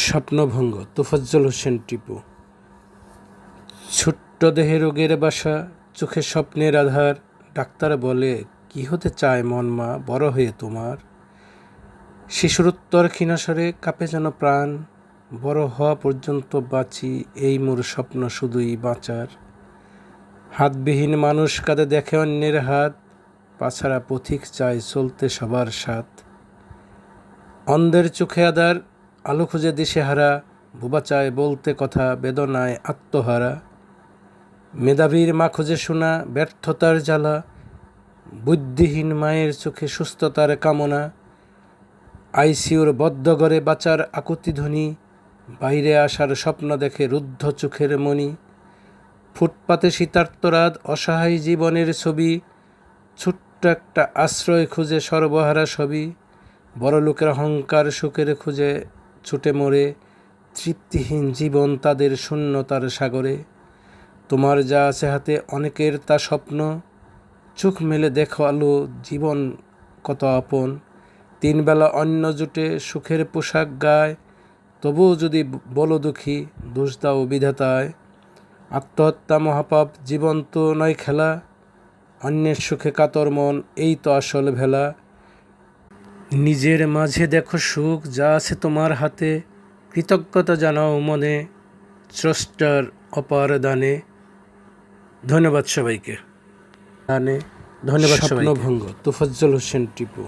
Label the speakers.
Speaker 1: স্বপ্নভঙ্গ তোফাজ্জল হোসেন টিপু। ছোট্ট দেহে রোগের বাসা, চোখে স্বপ্নের আধার। ডাক্তার বলে কি হতে চায় মন মা বড় হয়ে তোমার? শিশুর উত্তর ক্ষীণস্বরে কাঁপে যেন প্রাণ, বড় হওয়া পর্যন্ত বাঁচি এই মোর স্বপ্ন শুধুই বাঁচার। হাতবিহীন মানুষ কাঁদে দেখে অন্যের হাত, পাছাড়া পথিক চায় চলতে সবার সাথ। অন্ধের চোখে আধার, আলো খুঁজে দিশেহারা, বোবা চায় বলতে কথা বেদনায় আত্মহারা। মেধাবীর মা খুঁজে শোনা ব্যর্থতার জ্বালা, বুদ্ধিহীন মায়ের চোখে সুস্থতার কামনা। আইসিইউর বদ্ধ ঘরে বাঁচার আকুতি ধ্বনি, বাইরে আসার স্বপ্ন দেখে রুদ্ধ চোখের মণি। ফুটপাতে শীতার্তরাত, অসহায় জীবনের ছবি, ছোট্ট একটা আশ্রয় খুঁজে সর্বহারা সবই। বড়লোকের অহংকার সুখের খুঁজে ছুটে মরে, তৃপ্তিহীন জীবন তাদের শূন্যতার সাগরে। তোমার যা আছে হাতে অনেকের তা স্বপ্ন, চোখ মেলে দেখো আলো জীবন কত আপন। তিনবেলা অন্ন জুটে সুখের পোশাক গায়, তবুও যদি বলো দুঃখী দোষ দাও বিধাতায়। আত্মহত্যা মহাপাপ, জীবন তো নয় খেলা, অন্যের সুখে কাতর মন এই তো আসল ভেলা। নিজের মাঝে দেখো সুখ যা আছে তোমার হাতে, কৃতজ্ঞতা জানাও মনে স্রষ্টার অপার দানে। ধন্যবাদ সবাইকে। ধন্যবাদ। স্বপ্নভঙ্গ তোফাজ্জল হোসেন টিপু।